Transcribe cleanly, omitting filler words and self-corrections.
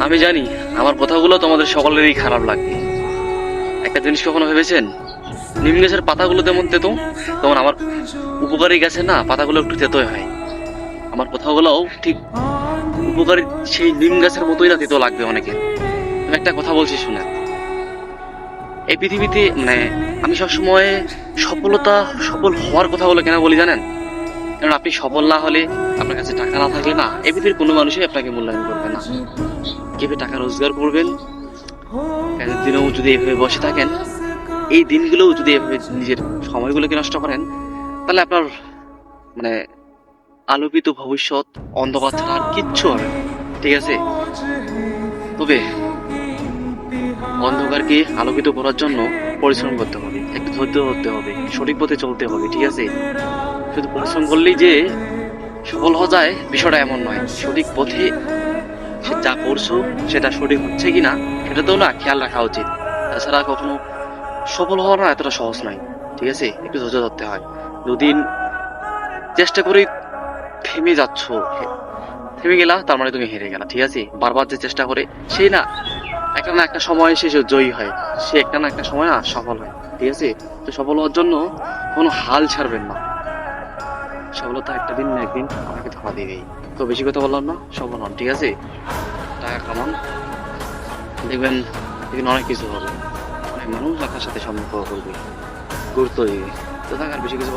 আমি জানি আমার কথাগুলো তোমাদের সকলেরই খারাপ লাগবে। একটা জিনিস কখনো ভেবেছেন, নিম গাছের পাতাগুলো যেমন তেতো, তেমন আমার উপকারী গাছের না পাতাগুলো একটু তেতোই হয়। আমার কথাগুলোও ঠিক উপকারী সেই নিম গাছের মতোই না তেতো লাগবে অনেকের। আমি একটা কথা বলছি শুনে, এই পৃথিবীতে আমি সবসময় সফলতা সফল হওয়ার কথা বলে কেন বলি জানেন? কারণ আপনি সফল না হলে, আপনার কাছে টাকা না থাকলে না, এই পৃথিবীর কোনো মানুষই আপনাকে মূল্যায়ন করবে না। কিভাবে টাকা রোজগার করবেন, কাজের দিনেও যদি এভাবে বসে থাকেন, এই দিনগুলোও যদি এভাবে নিজের সময়গুলোকে নষ্ট করেন, তাহলে আপনার মানে আলোকিত ভবিষ্যৎ অন্ধকার ছাড়া আর কিচ্ছু হবে না। ঠিক আছে? তবে অন্ধকারকে আলোকিত করার জন্য পরিশ্রম করতে হবে, একটু ধৈর্য ধরতে হবে, সঠিক পথে চলতে হবে। ঠিক আছে? শুধু পরিশ্রম করলেই যে সফল হওয়া যায় বিষয়টা এমন নয়। সঠিক পথে সে যা করছো সেটা সঠিক হচ্ছে কিনা সেটাতেও না খেয়াল রাখা উচিত। তাছাড়া কখনো সফল হওয়া না এতটা সহজ নয়। ঠিক আছে? একটু ধৈর্য ধরতে হয়। দুদিন চেষ্টা করে থেমে যাচ্ছ, থেমে গেলা, তার মানে তুমি হেরে গেলা। ঠিক আছে? বারবার যে চেষ্টা করে সেই না একটা সময় সে জয়ী হয়, সে একটা না একটা সময় না সফল হয়। ঠিক আছে? তো সফল হওয়ার জন্য কোনো হাল ছাড়বেন না। সফলতা একটা দিন না একদিন আমাকে ধরা দিবেই। তো বেশি কথা বললাম না, সফল হন। ঠিক আছে? টাকা কামান, দেখবেন দেখবেন অনেক কিছু হবে, অনেক মানুষ আপনার সাথে সম্পর্ক করবে, গুরুত্ব দিবে। তো থাক, আর বেশি কিছু